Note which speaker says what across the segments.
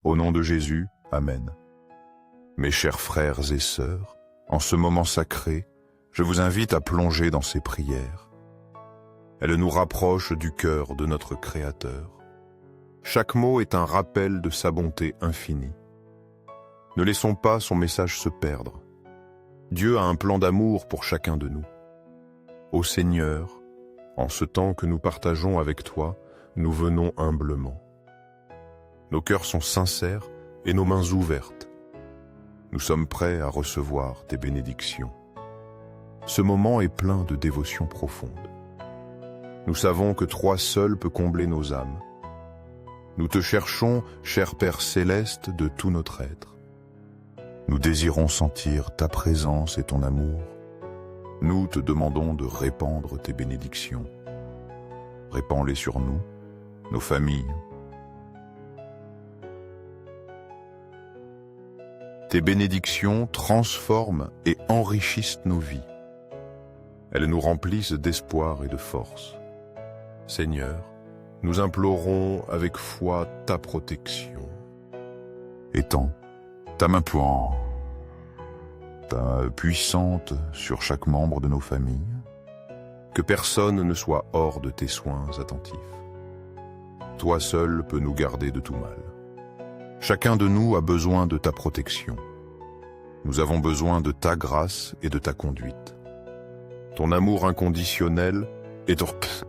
Speaker 1: Au nom de Jésus, Amen. Mes chers frères et sœurs, en ce moment sacré, je vous invite à plonger dans ces prières. Elles nous rapprochent du cœur de notre Créateur. Chaque mot est un rappel de sa bonté infinie. Ne laissons pas son message se perdre. Dieu a un plan d'amour pour chacun de nous. Ô Seigneur, en ce temps que nous partageons avec toi, nous venons humblement. Nos cœurs sont sincères et nos mains ouvertes. Nous sommes prêts à recevoir tes bénédictions. Ce moment est plein de dévotion profonde. Nous savons que toi seul peux combler nos âmes. Nous te cherchons, cher Père céleste, de tout notre être. Nous désirons sentir ta présence et ton amour. Nous te demandons de répandre tes bénédictions. Répands-les sur nous, nos familles. Tes bénédictions transforment et enrichissent nos vies. Elles nous remplissent d'espoir et de force. Seigneur, nous implorons avec foi ta protection. Étends ta main puissante sur chaque membre de nos familles. Que personne ne soit hors de tes soins attentifs. Toi seul peux nous garder de tout mal. Chacun de nous a besoin de ta protection. Nous avons besoin de ta grâce et de ta conduite. Ton amour inconditionnel est notre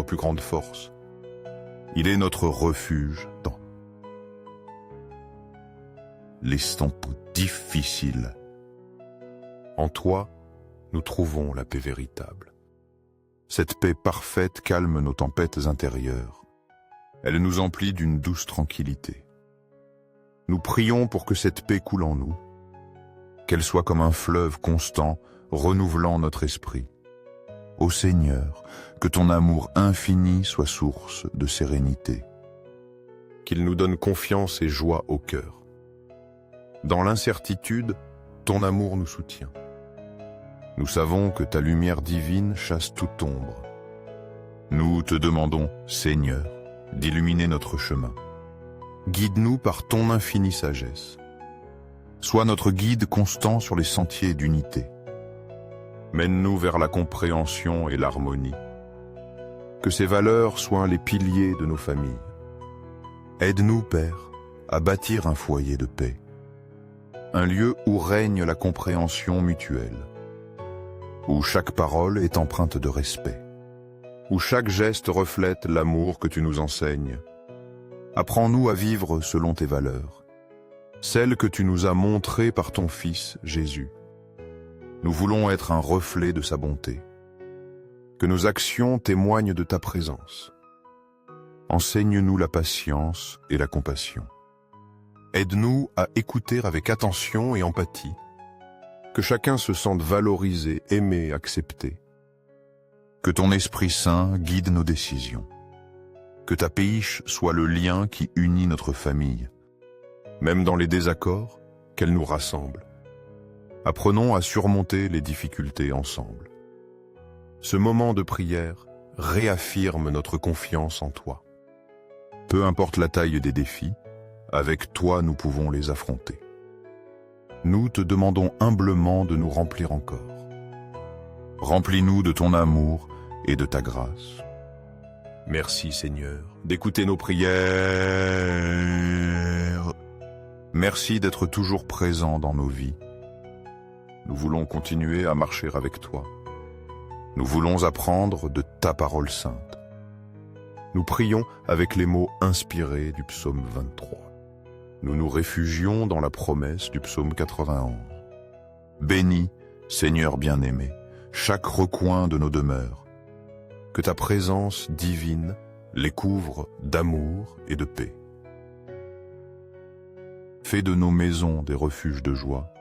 Speaker 1: plus grande force. Il est notre refuge dans l'instant difficile. En toi, nous trouvons la paix véritable. Cette paix parfaite calme nos tempêtes intérieures. Elle nous emplit d'une douce tranquillité. Nous prions pour que cette paix coule en nous, qu'elle soit comme un fleuve constant, renouvelant notre esprit. Ô Seigneur, que ton amour infini soit source de sérénité. Qu'il nous donne confiance et joie au cœur. Dans l'incertitude, ton amour nous soutient. Nous savons que ta lumière divine chasse toute ombre. Nous te demandons, Seigneur, d'illuminer notre chemin. Guide-nous par ton infinie sagesse. Sois notre guide constant sur les sentiers d'unité. Mène-nous vers la compréhension et l'harmonie. Que ces valeurs soient les piliers de nos familles. Aide-nous, Père, à bâtir un foyer de paix. Un lieu où règne la compréhension mutuelle. Où chaque parole est empreinte de respect. Où chaque geste reflète l'amour que tu nous enseignes. Apprends-nous à vivre selon tes valeurs, celles que tu nous as montrées par ton Fils Jésus. Nous voulons être un reflet de sa bonté. Que nos actions témoignent de ta présence. Enseigne-nous la patience et la compassion. Aide-nous à écouter avec attention et empathie. Que chacun se sente valorisé, aimé, accepté. Que ton Esprit Saint guide nos décisions. Que ta péniche soit le lien qui unit notre famille. Même dans les désaccords, qu'elle nous rassemble. Apprenons à surmonter les difficultés ensemble. Ce moment de prière réaffirme notre confiance en toi. Peu importe la taille des défis, avec toi nous pouvons les affronter. Nous te demandons humblement de nous remplir encore. Remplis-nous de ton amour et de ta grâce. Merci Seigneur d'écouter nos prières. Merci d'être toujours présent dans nos vies. Nous voulons continuer à marcher avec toi. Nous voulons apprendre de ta parole sainte. Nous prions avec les mots inspirés du psaume 23. Nous nous réfugions dans la promesse du psaume 91. Bénis, Seigneur bien-aimé, chaque recoin de nos demeures. Que ta présence divine les couvre d'amour et de paix. Fais de nos maisons des refuges de joie.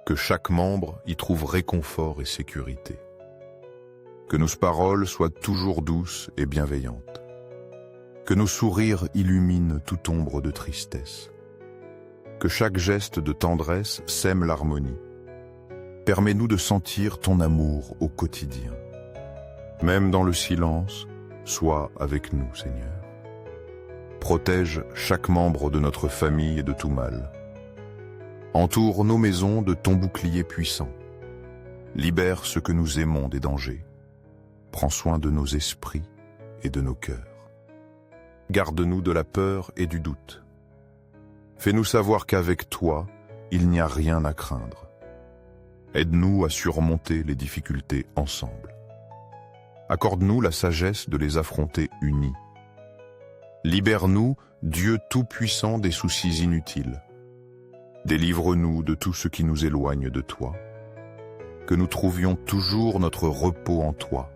Speaker 1: Que chaque membre y trouve réconfort et sécurité. Que nos paroles soient toujours douces et bienveillantes. Que nos sourires illuminent toute ombre de tristesse. Que chaque geste de tendresse sème l'harmonie. Permets-nous de sentir ton amour au quotidien. Même dans le silence, sois avec nous, Seigneur. Protège chaque membre de notre famille et de tout mal. Entoure nos maisons de ton bouclier puissant. Libère ce que nous aimons des dangers. Prends soin de nos esprits et de nos cœurs. Garde-nous de la peur et du doute. Fais-nous savoir qu'avec toi, il n'y a rien à craindre. Aide-nous à surmonter les difficultés ensemble. Accorde-nous la sagesse de les affronter unis. Libère-nous, Dieu Tout-Puissant, des soucis inutiles. Délivre-nous de tout ce qui nous éloigne de toi. Que nous trouvions toujours notre repos en toi.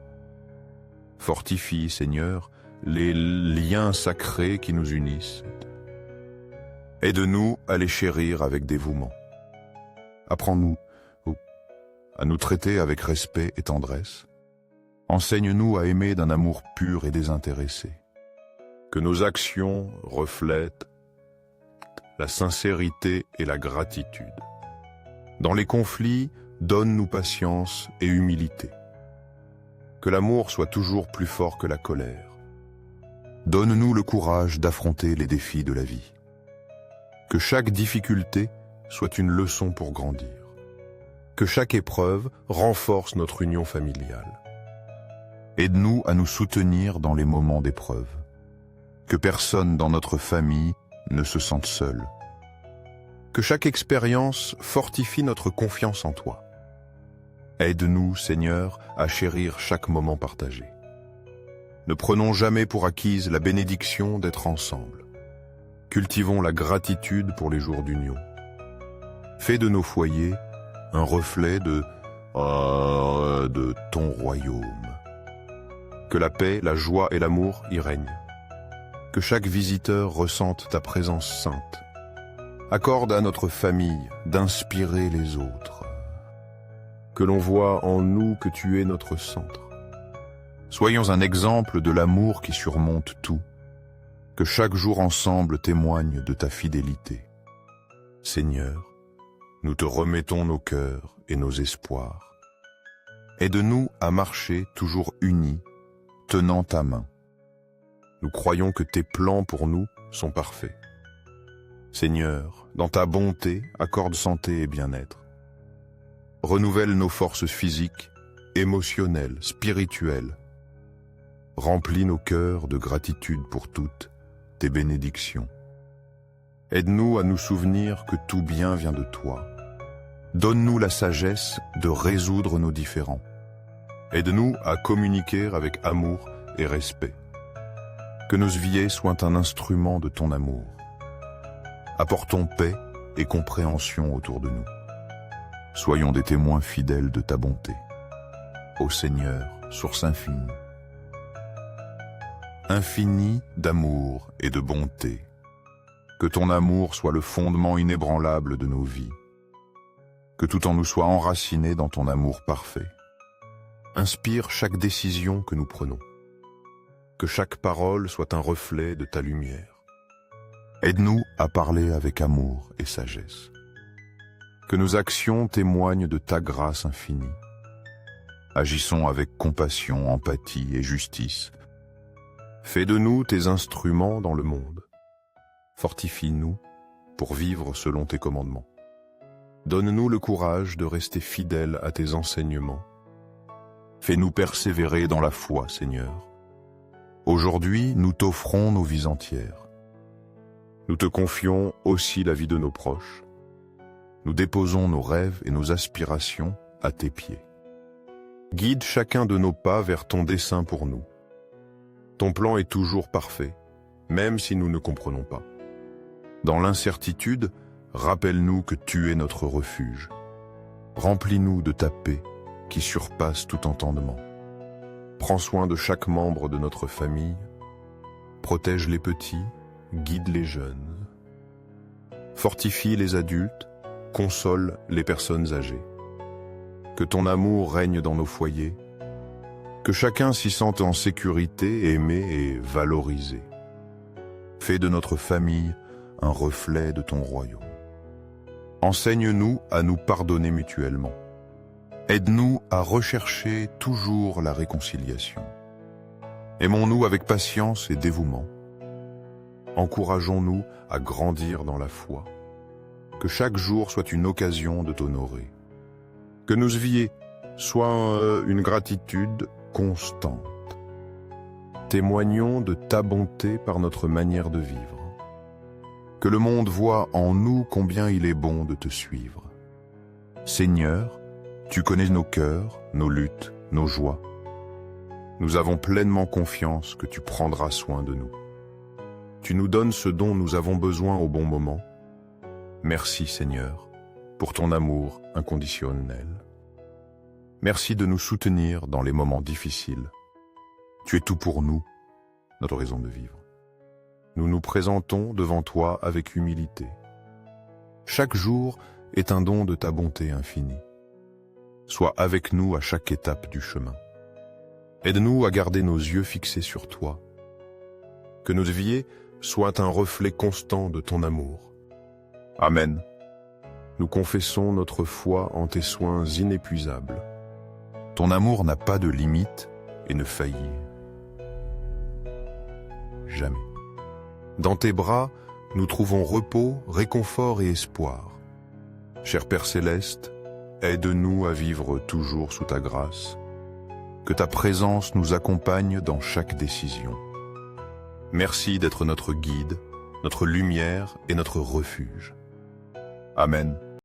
Speaker 1: Fortifie, Seigneur, les liens sacrés qui nous unissent. Aide-nous à les chérir avec dévouement. Apprends-nous à nous traiter avec respect et tendresse. Enseigne-nous à aimer d'un amour pur et désintéressé. Que nos actions reflètent la sincérité et la gratitude. Dans les conflits, donne-nous patience et humilité. Que l'amour soit toujours plus fort que la colère. Donne-nous le courage d'affronter les défis de la vie. Que chaque difficulté soit une leçon pour grandir. Que chaque épreuve renforce notre union familiale. Aide-nous à nous soutenir dans les moments d'épreuve. Que personne dans notre famille ne se sente seul. Que chaque expérience fortifie notre confiance en toi. Aide-nous, Seigneur, à chérir chaque moment partagé. Ne prenons jamais pour acquise la bénédiction d'être ensemble. Cultivons la gratitude pour les jours d'union. Fais de nos foyers un reflet de ton royaume. Que la paix, la joie et l'amour y règnent. Que chaque visiteur ressente ta présence sainte. Accorde à notre famille d'inspirer les autres. Que l'on voit en nous que tu es notre centre. Soyons un exemple de l'amour qui surmonte tout. Que chaque jour ensemble témoigne de ta fidélité. Seigneur, nous te remettons nos cœurs et nos espoirs. Aide-nous à marcher toujours unis, tenant ta main. Nous croyons que tes plans pour nous sont parfaits. Seigneur, dans ta bonté, accorde santé et bien-être. Renouvelle nos forces physiques, émotionnelles, spirituelles. Remplis nos cœurs de gratitude pour toutes tes bénédictions. Aide-nous à nous souvenir que tout bien vient de toi. Donne-nous la sagesse de résoudre nos différends. Aide-nous à communiquer avec amour et respect. Que nos vies soient un instrument de ton amour. Apportons paix et compréhension autour de nous. Soyons des témoins fidèles de ta bonté. Ô Seigneur, source infinie. Infinie d'amour et de bonté. Que ton amour soit le fondement inébranlable de nos vies. Que tout en nous soit enraciné dans ton amour parfait. Inspire chaque décision que nous prenons. Que chaque parole soit un reflet de ta lumière. Aide-nous à parler avec amour et sagesse. Que nos actions témoignent de ta grâce infinie. Agissons avec compassion, empathie et justice. Fais de nous tes instruments dans le monde. Fortifie-nous pour vivre selon tes commandements. Donne-nous le courage de rester fidèles à tes enseignements. Fais-nous persévérer dans la foi, Seigneur. Aujourd'hui, nous t'offrons nos vies entières. Nous te confions aussi la vie de nos proches. Nous déposons nos rêves et nos aspirations à tes pieds. Guide chacun de nos pas vers ton dessein pour nous. Ton plan est toujours parfait, même si nous ne comprenons pas. Dans l'incertitude, rappelle-nous que tu es notre refuge. Remplis-nous de ta paix qui surpasse tout entendement. Prends soin de chaque membre de notre famille. Protège les petits, guide les jeunes. Fortifie les adultes, console les personnes âgées. Que ton amour règne dans nos foyers. Que chacun s'y sente en sécurité, aimé et valorisé. Fais de notre famille un reflet de ton royaume. Enseigne-nous à nous pardonner mutuellement. Aide-nous à rechercher toujours la réconciliation. Aimons-nous avec patience et dévouement. encourageons-nous à grandir dans la foi. Que chaque jour soit une occasion de t'honorer. Que nos vies soient une gratitude constante. Témoignons de ta bonté par notre manière de vivre. Que le monde voie en nous combien il est bon de te suivre. Seigneur, tu connais nos cœurs, nos luttes, nos joies. Nous avons pleinement confiance que tu prendras soin de nous. Tu nous donnes ce dont nous avons besoin au bon moment. Merci Seigneur, pour ton amour inconditionnel. Merci de nous soutenir dans les moments difficiles. Tu es tout pour nous, notre raison de vivre. Nous nous présentons devant toi avec humilité. Chaque jour est un don de ta bonté infinie. Sois avec nous à chaque étape du chemin. Aide-nous à garder nos yeux fixés sur toi. Que nos vies soient un reflet constant de ton amour. Amen. Nous confessons notre foi en tes soins inépuisables. Ton amour n'a pas de limite et ne faillit jamais. Dans tes bras, nous trouvons repos, réconfort et espoir. Cher Père Céleste, aide-nous à vivre toujours sous ta grâce. Que ta présence nous accompagne dans chaque décision. Merci d'être notre guide, notre lumière et notre refuge. Amen.